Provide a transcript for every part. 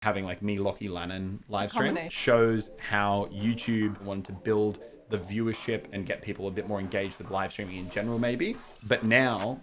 having like me, Lockie, Lannon live stream shows how YouTube wanted to build the viewership and get people a bit more engaged with live streaming in general, maybe. But now...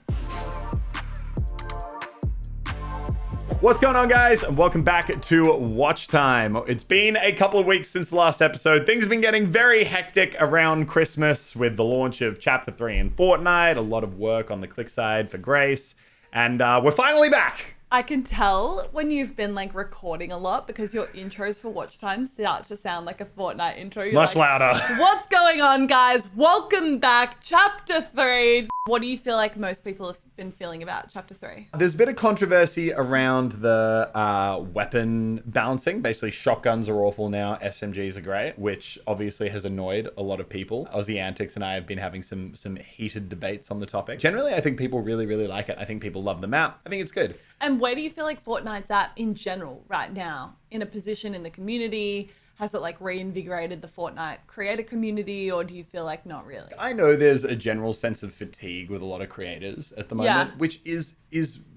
What's going on, guys? And welcome back to Watch Time. It's been a couple of weeks since the last episode. Things have been getting very hectic around Christmas with the launch of Chapter 3 in Fortnite, a lot of work on the Click side for Grace, and we're finally back. I can tell when you've been like recording a lot because your intros for Watch Time start to sound like a Fortnite intro. You're Much louder. What's going on, guys? Welcome back. Chapter 3. What do you feel like most people have been feeling about Chapter 3? There's a bit of controversy around the weapon balancing. Basically, shotguns are awful now. SMGs are great, which obviously has annoyed a lot of people. Aussie Antics and I have been having some heated debates on the topic. Generally, I think people really, really like it. I think people love the map. I think it's good. And where do you feel like Fortnite's at in general right now? In a position in the community? Has it like reinvigorated the Fortnite creator community, or do you feel like not really? I know there's a general sense of fatigue with a lot of creators at the moment, which is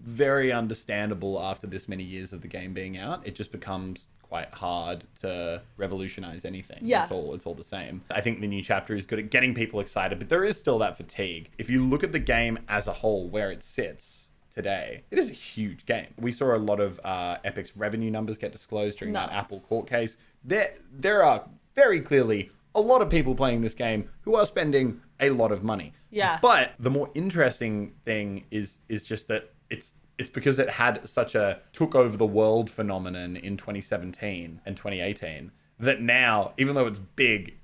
very understandable after this many years of the game being out. It just becomes quite hard to revolutionize anything. Yeah. It's all the same. I think the new chapter is good at getting people excited, but there is still that fatigue. If you look at the game as a whole, where it sits today, it is a huge game. We saw a lot of Epic's revenue numbers get disclosed during that Apple court case. There are very clearly a lot of people playing this game who are spending a lot of money. Yeah. But the more interesting thing is just that it's because it had such a took over the world phenomenon in 2017 and 2018 that now, even though it's big,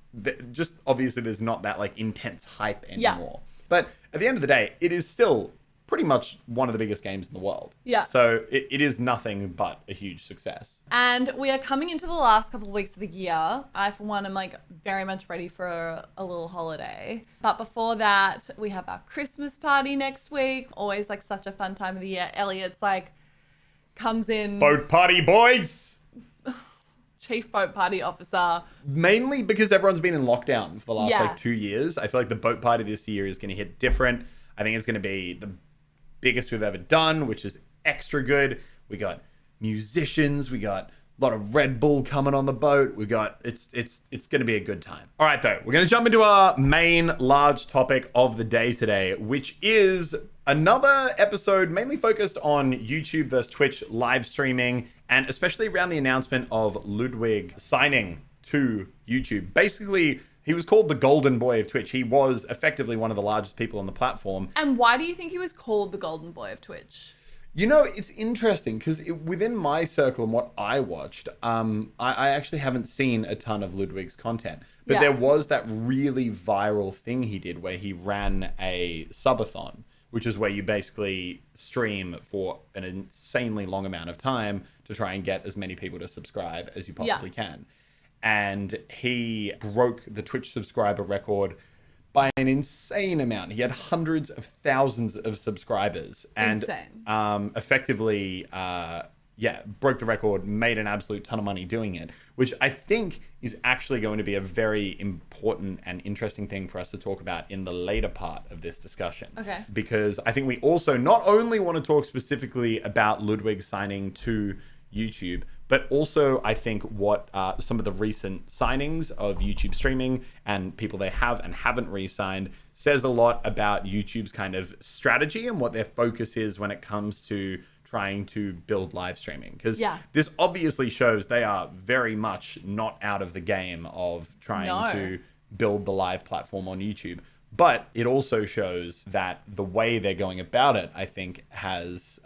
just obviously there's not that like intense hype anymore. Yeah. But at the end of the day, it is still pretty much one of the biggest games in the world. Yeah. So it is nothing but a huge success. And we are coming into the last couple of weeks of the year. I, for one, am like very much ready for a little holiday. But before that, we have our Christmas party next week. Always like such a fun time of the year. Elliot's like comes in. Boat party, boys! Chief boat party officer. Mainly because everyone's been in lockdown for the last like 2 years. I feel like the boat party this year is going to hit different. I think it's going to be the biggest we've ever done, which is extra good. We got musicians, we got a lot of Red Bull coming on the boat. We got it's going to be a good time. All right, though, we're going to jump into our main large topic of the day today, which is another episode mainly focused on YouTube versus Twitch live streaming, and especially around the announcement of Ludwig signing to YouTube. Basically, he was called the golden boy of Twitch. He was effectively one of the largest people on the platform. And why do you think he was called the golden boy of Twitch? You know, it's interesting because within my circle and what I watched, I actually haven't seen a ton of Ludwig's content. But there was that really viral thing he did where he ran a subathon, which is where you basically stream for an insanely long amount of time to try and get as many people to subscribe as you possibly can. And he broke the Twitch subscriber record by an insane amount. He had hundreds of thousands of subscribers and effectively, broke the record, made an absolute ton of money doing it, which I think is actually going to be a very important and interesting thing for us to talk about in the later part of this discussion. Okay. Because I think we also not only want to talk specifically about Ludwig signing to YouTube, but also I think what some of the recent signings of YouTube streaming and people they have and haven't re-signed says a lot about YouTube's kind of strategy and what their focus is when it comes to trying to build live streaming. Because this obviously shows they are very much not out of the game of trying to build the live platform on YouTube. But it also shows that the way they're going about it, I think, has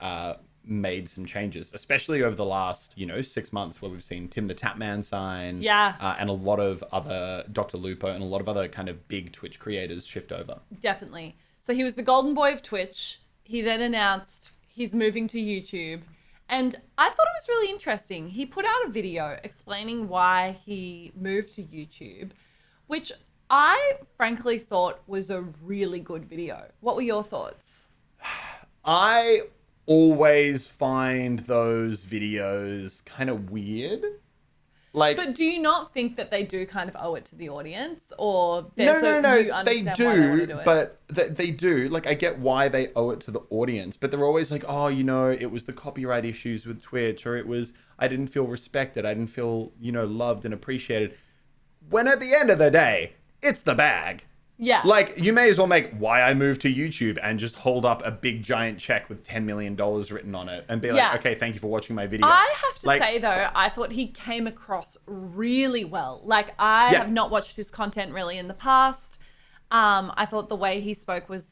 made some changes, especially over the last 6 months, where we've seen Tim the Tapman sign, and a lot of other Dr. Lupo and a lot of other kind of big Twitch creators shift over. Definitely. So he was the golden boy of Twitch. He then announced he's moving to YouTube, and I thought it was really interesting. He put out a video explaining why he moved to YouTube, which I frankly thought was a really good video. What were your thoughts? I always find those videos kind of weird. Like, But do you not think that they do kind of owe it to the audience, or no, you they understand why they want do, to do it? but they do. Like, I get why they owe it to the audience, but they're always like, oh, it was the copyright issues with Twitch, or it was, I didn't feel respected, I didn't feel, loved and appreciated. When at the end of the day, it's the bag. Yeah. Like, you may as well make Why I Moved to YouTube and just hold up a big giant check with $10 million written on it and be like, okay, thank you for watching my video. I have to say, though, I thought he came across really well. Like, I have not watched his content really in the past. I thought the way he spoke was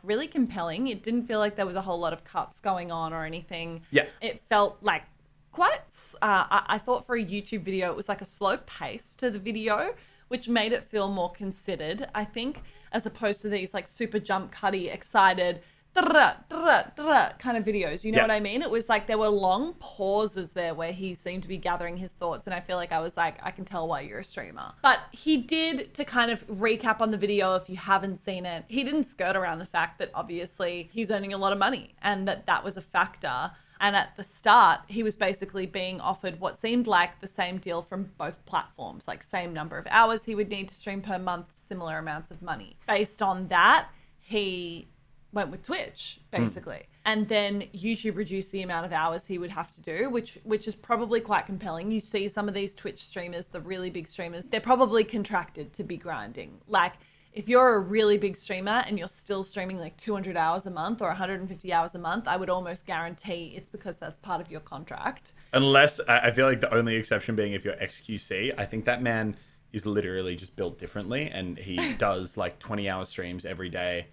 really compelling. It didn't feel like there was a whole lot of cuts going on or anything. Yeah. It felt like quite, I thought for a YouTube video, it was like a slow pace to the video, which made it feel more considered, I think, as opposed to these like super jump cutty, excited, kind of videos. You know what I mean? It was like there were long pauses there where he seemed to be gathering his thoughts. And I feel like I was like, I can tell why you're a streamer. But he did, to kind of recap on the video, if you haven't seen it, he didn't skirt around the fact that obviously he's earning a lot of money and that was a factor. And at the start, he was basically being offered what seemed like the same deal from both platforms, like same number of hours he would need to stream per month, similar amounts of money. Based on that, he went with Twitch, basically. And then YouTube reduced the amount of hours he would have to do, which is probably quite compelling. You see some of these Twitch streamers, the really big streamers, they're probably contracted to be grinding. Like, if you're a really big streamer and you're still streaming like 200 hours a month or 150 hours a month, I would almost guarantee it's because that's part of your contract. Unless, I feel like the only exception being if you're XQC, I think that man is literally just built differently and he does like 20-hour streams every day.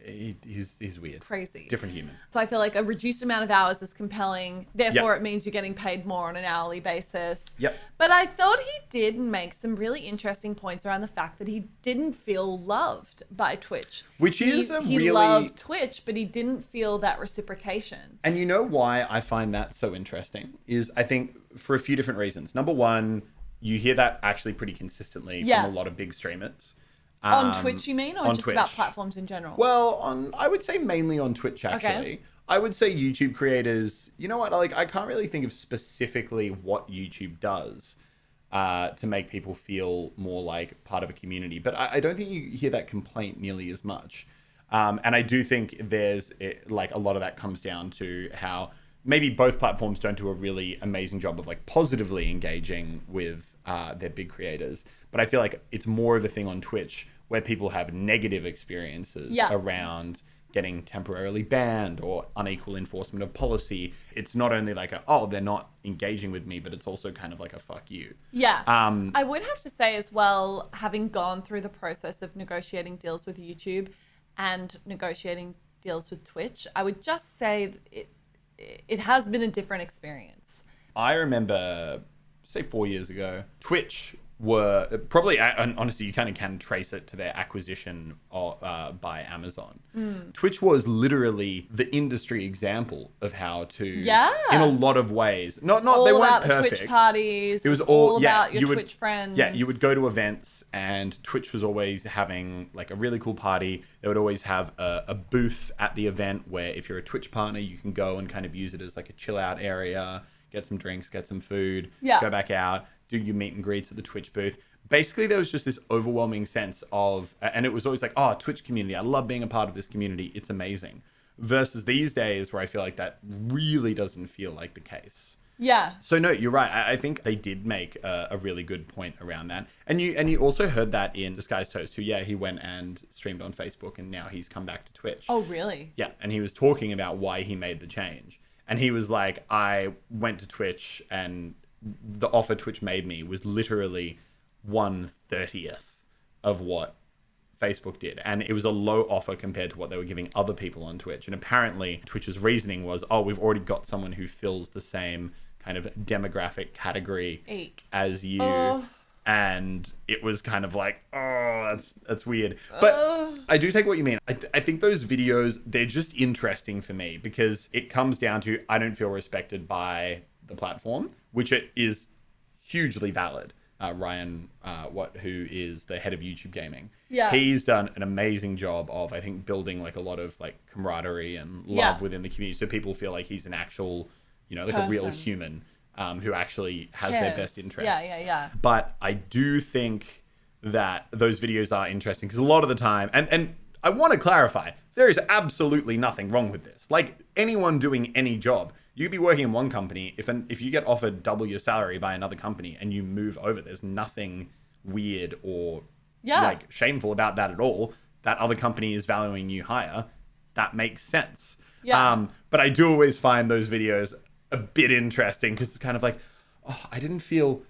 He's weird. Crazy. Different human. So I feel like a reduced amount of hours is compelling. Therefore, it means you're getting paid more on an hourly basis. Yep. But I thought he did make some really interesting points around the fact that he didn't feel loved by Twitch. Which is he loved Twitch, but he didn't feel that reciprocation. And you know why I find that so interesting is I think for a few different reasons. Number one, you hear that actually pretty consistently from a lot of big streamers. On Twitch, you mean? Or on just Twitch. about platforms in general? Well, I would say mainly on Twitch, actually. Okay. I would say YouTube creators, you know what? Like, I can't really think of specifically what YouTube does to make people feel more like part of a community. But I don't think you hear that complaint nearly as much. And I do think there's, like, a lot of that comes down to how maybe both platforms don't do a really amazing job of, like, positively engaging with their big creators. But I feel like it's more of a thing on Twitch where people have negative experiences around getting temporarily banned or unequal enforcement of policy. It's not only like they're not engaging with me, but it's also kind of like a fuck you. Yeah. I would have to say as well, having gone through the process of negotiating deals with YouTube and negotiating deals with Twitch, I would just say it has been a different experience. I remember, say 4 years ago, Twitch were probably, and honestly, you kind of can trace it to their acquisition by Amazon. Twitch was literally the industry example of how to, in a lot of ways, not they weren't perfect. Twitch parties. It was all about your Twitch friends. Yeah, you would go to events, and Twitch was always having like a really cool party. They would always have a booth at the event where if you're a Twitch partner, you can go and kind of use it as like a chill out area, get some drinks, get some food, go back out, do your meet and greets at the Twitch booth. Basically, there was just this overwhelming sense of, and it was always like, oh, Twitch community, I love being a part of this community. It's amazing. Versus these days where I feel like that really doesn't feel like the case. Yeah. So no, you're right. I think they did make a really good point around that. And you also heard that in Disguised Toast, who, he went and streamed on Facebook and now he's come back to Twitch. Oh, really? Yeah. And he was talking about why he made the change. And he was like, I went to Twitch and the offer Twitch made me was literally 1/30th of what Facebook did. And it was a low offer compared to what they were giving other people on Twitch. And apparently Twitch's reasoning was, we've already got someone who fills the same kind of demographic category as you. And it was kind of like, that's weird. But I do take what you mean. I think those videos, they're just interesting for me because it comes down to, I don't feel respected by the platform, which it is hugely valid. Ryan, who is the head of YouTube gaming. Yeah. He's done an amazing job of, I think, building like a lot of like camaraderie and love within the community. So people feel like he's an actual, like a real human. who actually has their best interests. Yeah. But I do think that those videos are interesting because a lot of the time, and I want to clarify, there is absolutely nothing wrong with this. Like anyone doing any job, you could be working in one company. If you get offered double your salary by another company and you move over, there's nothing weird or like shameful about that at all. That other company is valuing you higher. That makes sense. Yeah. But I do always find those videos a bit interesting because it's kind of like, oh, I didn't feel,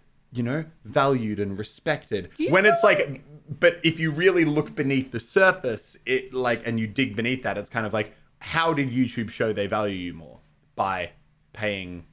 valued and respected. When it's like, but if you really look beneath the surface, and you dig beneath that, it's kind of like, how did YouTube show they value you more? By paying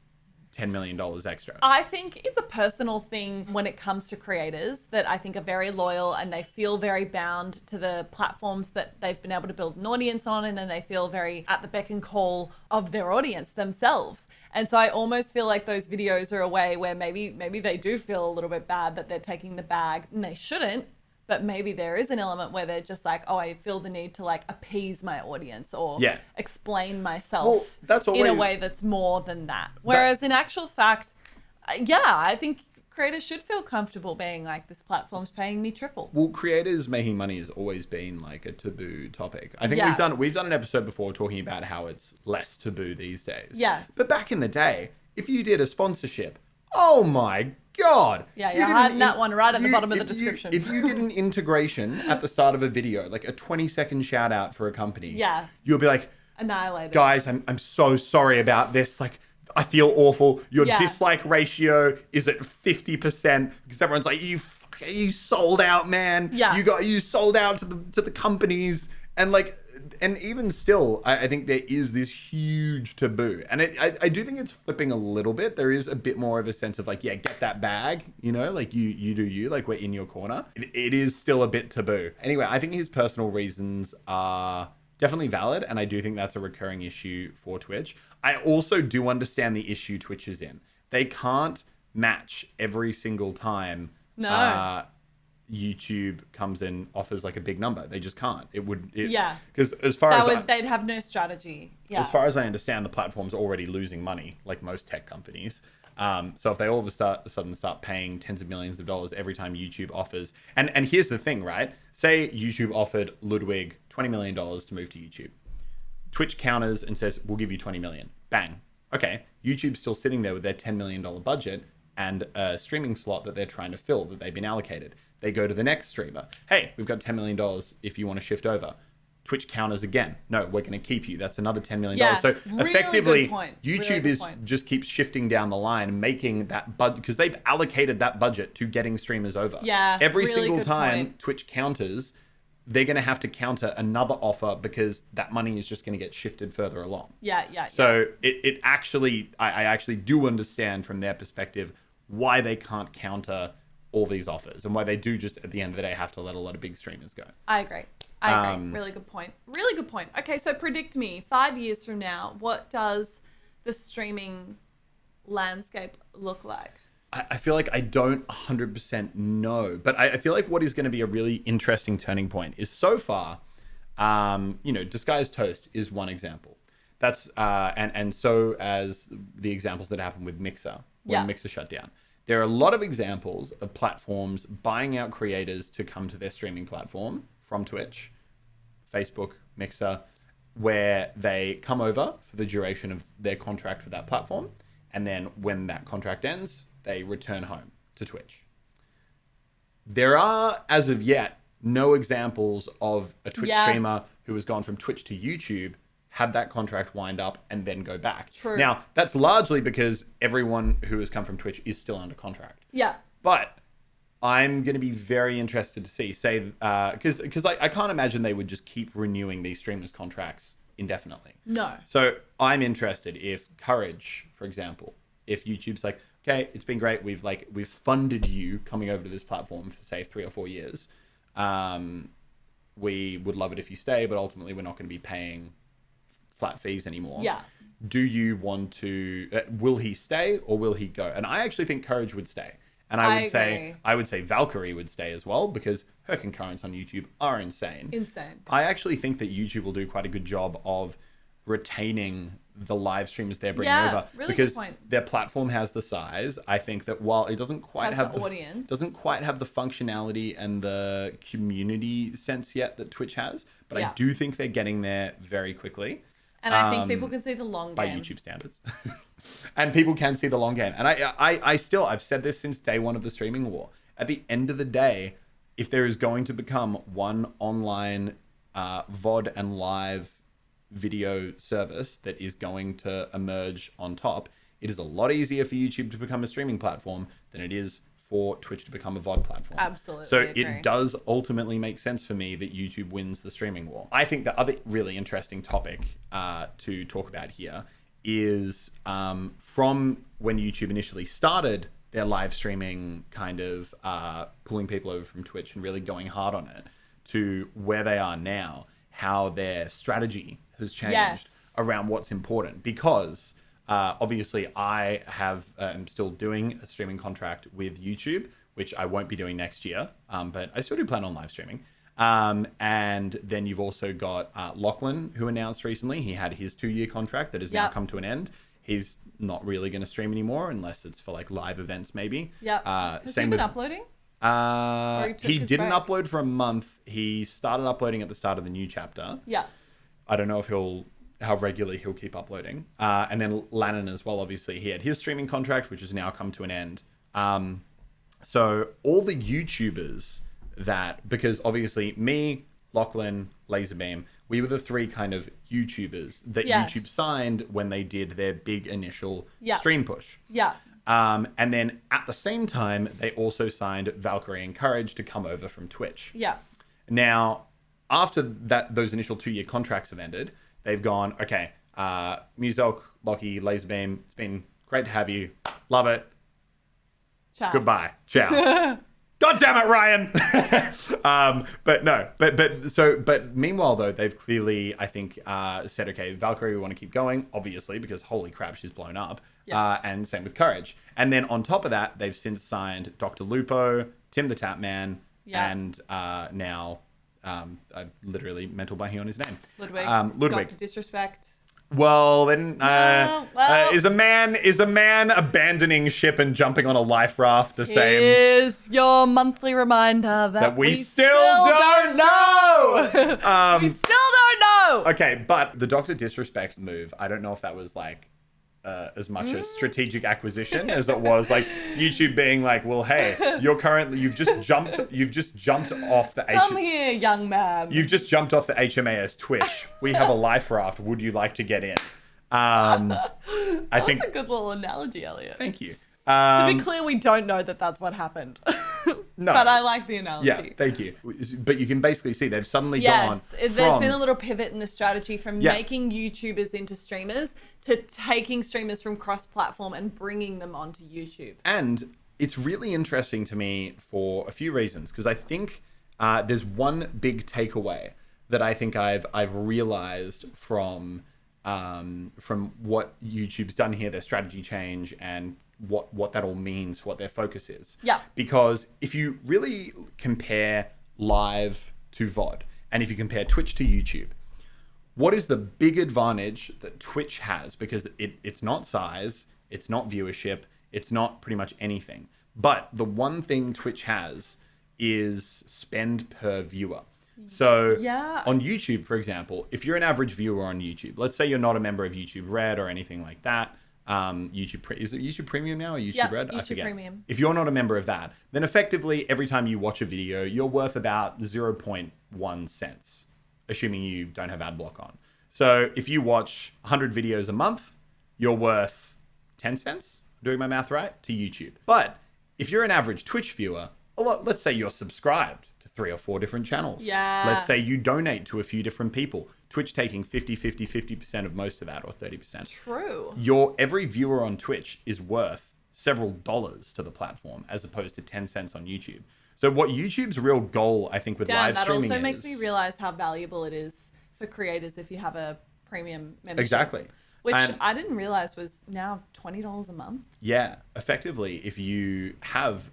$10 million extra. I think it's a personal thing when it comes to creators that I think are very loyal and they feel very bound to the platforms that they've been able to build an audience on, and then they feel very at the beck and call of their audience themselves. And so I almost feel like those videos are a way where maybe they do feel a little bit bad that they're taking the bag, and they shouldn't. But maybe there is an element where they're just like, oh, I feel the need to like appease my audience or explain myself in a way that's more than that. Whereas in actual fact, I think creators should feel comfortable being like, this platform's paying me triple. Well, creators making money has always been like a taboo topic. I think we've done an episode before talking about how it's less taboo these days. Yes. But back in the day, if you did a sponsorship, oh my God. Yeah, you're hiding that one right at the bottom of the description. If you did an integration at the start of a video, like a 20-second shout out for a company, you'll be like, annihilated. Guys, I'm so sorry about this. Like, I feel awful. Your dislike ratio is at 50% because everyone's like, you sold out, man. Yeah. You sold out to the companies. And like, and even still, I think there is this huge taboo. And I do think it's flipping a little bit. There is a bit more of a sense of like, get that bag, like you do you, like we're in your corner. It is still a bit taboo. Anyway, I think his personal reasons are definitely valid. And I do think that's a recurring issue for Twitch. I also do understand the issue Twitch is in. They can't match every single time. No. YouTube comes in, offers like a big number. They just can't. Because as far they'd have no strategy. Yeah. As far as I understand, the platform's already losing money, like most tech companies. So if they all of a sudden start paying tens of millions of dollars every time YouTube offers, and here's the thing, right? Say YouTube offered Ludwig $20 million to move to YouTube. Twitch counters and says, we'll give you 20 million. Bang. Okay. YouTube's still sitting there with their $10 million budget and a streaming slot that they're trying to fill that they've been allocated. They go to the next streamer. Hey, we've got $10 million if you want to shift over. Twitch counters again. No, we're going to keep you. That's another $10 million. So really effectively, YouTube just keeps shifting down the line, making that budget, because they've allocated that budget to getting streamers over. Yeah, Every really single good time point. Twitch counters, they're going to have to counter another offer because that money is just going to get shifted further along. So it actually, I actually do understand from their perspective why they can't counter all these offers and why they do just at the end of the day have to let a lot of big streamers go. I agree. Really good point. Okay, so predict me 5 years from now, what does the streaming landscape look like? I feel like I don't 100% know, but I feel like what is going to be a really interesting turning point is so far, Disguised Toast is one example. That's and so as the examples that happened with Mixer when Mixer shut down. There are a lot of examples of platforms buying out creators to come to their streaming platform from Twitch, Facebook, Mixer, where they come over for the duration of their contract with that platform. And then when that contract ends, they return home to Twitch. There are, as of yet, no examples of a Twitch streamer who has gone from Twitch to YouTube, had that contract wind up, and then go back. True. Now, that's largely because everyone who has come from Twitch is still under contract. Yeah. But I'm going to be very interested to see, because I can't imagine they would just keep renewing these streamers' contracts indefinitely. No. So I'm interested if Courage, for example, if YouTube's like, okay, it's been great. We've funded you coming over to this platform for say 3 or 4 years. We would love it if you stay, but ultimately we're not going to be paying flat fees anymore. Yeah. Do you want to, will he stay or will he go? And I actually think Courage would stay. And I would say Valkyrie would stay as well because her concurrents on YouTube are insane. Insane. I actually think that YouTube will do quite a good job of retaining the live streams they're bringing Yeah, over really good because point. their platform has the size. I think that while it doesn't quite Has have the audience. doesn't quite have the functionality and the community sense yet that Twitch has, but Yeah. I do think they're getting there very quickly. And I think people can see the long By game. YouTube standards. And people can see the long game. And I've said this since day one of the streaming war. At the end of the day, if there is going to become one online VOD and live video service that is going to emerge on top, it is a lot easier for YouTube to become a streaming platform than it is for Twitch to become a VOD platform. Absolutely So agree. it does ultimately make sense for me that YouTube wins the streaming war. I think the other really interesting topic to talk about here is from when YouTube initially started their live streaming kind of pulling people over from Twitch and really going hard on it to where they are now, how their strategy has changed around what's important. Because obviously I am still doing a streaming contract with YouTube, which I won't be doing next year, but I still do plan on live streaming. And then you've also got Lachlan, who announced recently he had his 2-year contract that has now come to an end. He's not really going to stream anymore unless it's for like live events, maybe. Yeah. Has he been uploading? He didn't upload for a month. He started uploading at the start of the new chapter. Yeah. I don't know if how regularly he'll keep uploading. And then Lannan as well, obviously. He had his streaming contract, which has now come to an end. So all the YouTubers because obviously me, Lachlan, Lazarbeam, we were the 3 kind of YouTubers that YouTube signed when they did their big initial stream push. Yeah. And then at the same time, they also signed Valkyrie and Courage to come over from Twitch. Yeah. Now, after those initial 2-year contracts have ended, they've gone, okay, Muzelk, Lockie, Lazarbeam, it's been great to have you. Love it. Ciao. Goodbye. Ciao. God damn it, Ryan. But meanwhile though, they've clearly, I think, said, okay, Valkyrie, we want to keep going, obviously, because holy crap, she's blown up. Yeah. And same with Courage. And then on top of that, they've since signed Dr. Lupo, Tim the Tap Man, and now I'm literally mental blanking on his name. Ludwig. Ludwig. Dr. Disrespect. Well, then, is a man abandoning ship and jumping on a life raft the same? Is your monthly reminder that we still don't know. We still don't know. Okay, but the Dr. Disrespect move, I don't know if that was like as much a strategic acquisition as it was like YouTube being like, well, hey, you've just jumped off the Come here, young man. You've just jumped off the HMAS Twitch. We have a life raft. Would you like to get in? I think that's a good little analogy, Elliot. Thank you. To be clear, we don't know that that's what happened. No. But I like the analogy. Yeah, thank you. But you can basically see they've suddenly gone There's been a little pivot in the strategy from making YouTubers into streamers to taking streamers from cross-platform and bringing them onto YouTube. And it's really interesting to me for a few reasons, because I think there's one big takeaway that I think I've realized from what YouTube's done here, their strategy change, and what that all means, what their focus is. Yeah. Because if you really compare live to VOD, and if you compare Twitch to YouTube, what is the big advantage that Twitch has? Because it's not size, it's not viewership, it's not pretty much anything. But the one thing Twitch has is spend per viewer. So on YouTube, for example, if you're an average viewer on YouTube, let's say you're not a member of YouTube Red or anything like that, is it YouTube Premium now or YouTube Red? YouTube I forget. Premium. If you're not a member of that, then effectively every time you watch a video, you're worth about 0.1 cents, assuming you don't have ad block on. So if you watch 100 videos a month, you're worth 10 cents, doing my math right, to YouTube. But if you're an average Twitch viewer, let's say you're subscribed to 3 or 4 different channels. Yeah. Let's say you donate to a few different people. Twitch taking 50% of most of that, or 30%. True. Every viewer on Twitch is worth several dollars to the platform, as opposed to 10 cents on YouTube. So what YouTube's real goal, I think, with live streaming is... That also makes me realize how valuable it is for creators if you have a premium membership. Exactly. Which I didn't realize was now $20 a month. Yeah, effectively, if you have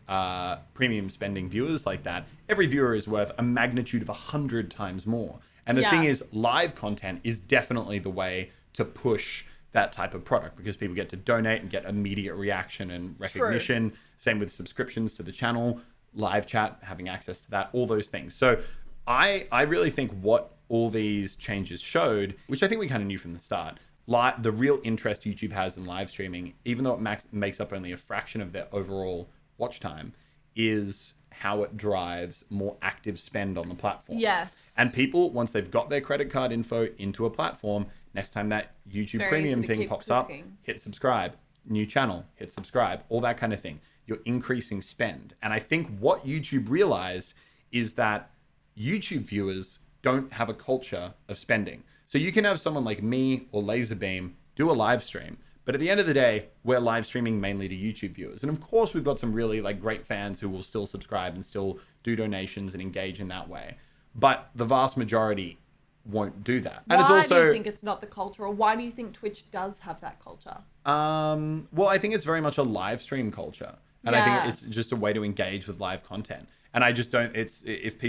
premium spending viewers like that, every viewer is worth a magnitude of 100 times more. And the thing is, live content is definitely the way to push that type of product because people get to donate and get immediate reaction and recognition. True. Same with subscriptions to the channel, live chat, having access to that, all those things. So I really think what all these changes showed, which I think we kind of knew from the start, the real interest YouTube has in live streaming, even though it makes up only a fraction of their overall watch time, is how it drives more active spend on the platform. Yes. And people, once they've got their credit card info into a platform, next time that YouTube Premium thing pops up, hit subscribe, new channel, hit subscribe, all that kind of thing. You're increasing spend. And I think what YouTube realized is that YouTube viewers don't have a culture of spending. So you can have someone like me or Lazarbeam do a live stream, but at the end of the day, we're live streaming mainly to YouTube viewers. And of course, we've got some really like great fans who will still subscribe and still do donations and engage in that way. But the vast majority won't do that. And why do you think it's not the culture, or why do you think Twitch does have that culture? Well, I think it's very much a live stream culture. And I think it's just a way to engage with live content. And I just don't, if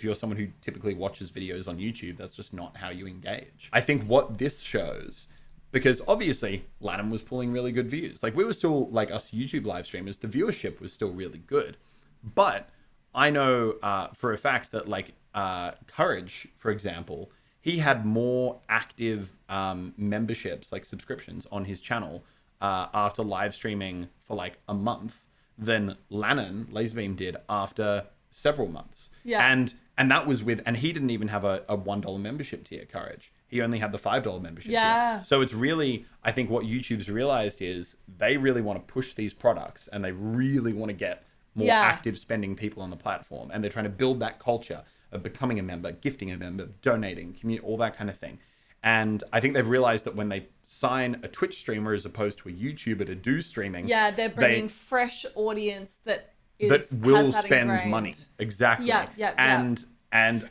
you're someone who typically watches videos on YouTube, that's just not how you engage. I think what this shows, because obviously Lanham was pulling really good views. Like we were still, like us YouTube live streamers, the viewership was still really good. But I know for a fact that like Courage, for example, he had more active memberships, like subscriptions on his channel after live streaming for like a month than Lazarbeam did after several months. Yeah. And that was and he didn't even have a $1 membership tier, Courage. He only had the $5 membership tier. So it's really, I think what YouTube's realized is they really want to push these products and they really want to get more active spending people on the platform. And they're trying to build that culture of becoming a member, gifting a member, donating, community, all that kind of thing. And I think they've realized that when they sign a Twitch streamer as opposed to a YouTuber to do streaming, they're bringing fresh audience that will spend money. Exactly. And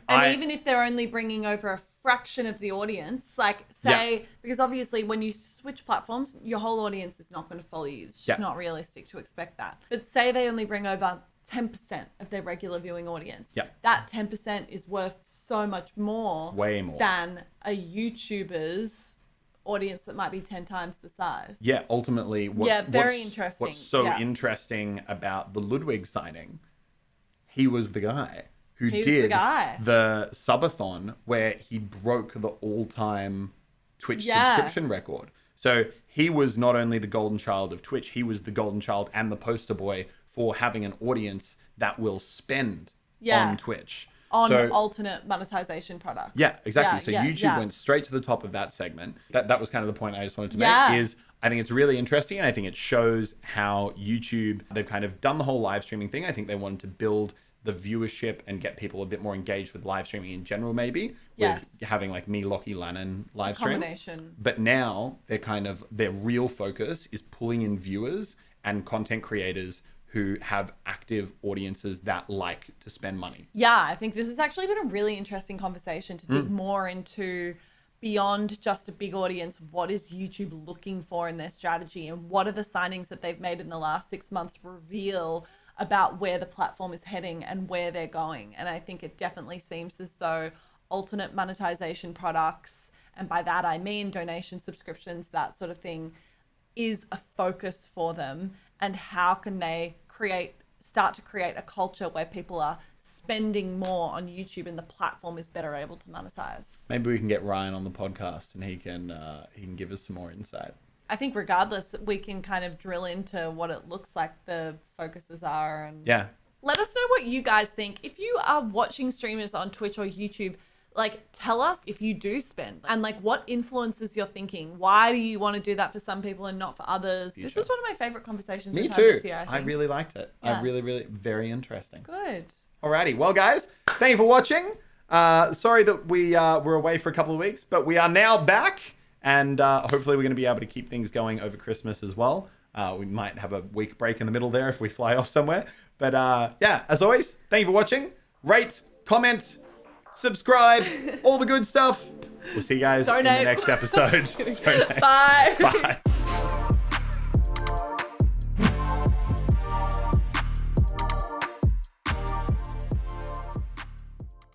even if they're only bringing over a fraction of the audience, like say, because obviously when you switch platforms, your whole audience is not going to follow you. It's just not realistic to expect that. But say they only bring over 10% of their regular viewing audience. That 10% is worth so much more, way more, than a YouTuber's audience that might be 10 times the size. Ultimately, interesting. What's so interesting about the Ludwig signing, he was the guy who did the subathon where he broke the all-time Twitch subscription record. So he was not only the golden child of Twitch, he was the golden child and the poster boy for having an audience that will spend on Twitch. On alternate monetization products. Yeah, exactly. YouTube went straight to the top of that segment. That was kind of the point I just wanted to make, is I think it's really interesting, and I think it shows how YouTube, they've kind of done the whole live streaming thing. I think they wanted to build the viewership and get people a bit more engaged with live streaming in general, maybe, with having like me, Lockie, Lannan live stream. Combination. But now their real focus is pulling in viewers and content creators who have active audiences that like to spend money. I think this has actually been a really interesting conversation to dig more into beyond just a big audience. What is YouTube looking for in their strategy, and what are the signings that they've made in the last 6 months reveal about where the platform is heading and where they're going? And I think it definitely seems as though alternate monetization products, and by that I mean donation, subscriptions, that sort of thing, is a focus for them. And how can they start to create a culture where people are spending more on YouTube and the platform is better able to monetize? Maybe we can get Ryan on the podcast and he can give us some more insight. I think regardless, we can kind of drill into what it looks like the focuses are. And let us know what you guys think. If you are watching streamers on Twitch or YouTube, like tell us if you do spend and like what influences your thinking. Why do you want to do that for some people and not for others? This was one of my favorite conversations we've had this year. I really liked it. I really, very interesting. Good. Alrighty. Well, guys, thank you for watching. Sorry that we were away for a couple of weeks, but we are now back, and hopefully we're going to be able to keep things going over Christmas as well. We might have a week break in the middle there if we fly off somewhere. But as always, thank you for watching. Rate, comment, subscribe, all the good stuff. We'll see you guys in the next episode. Bye. Bye.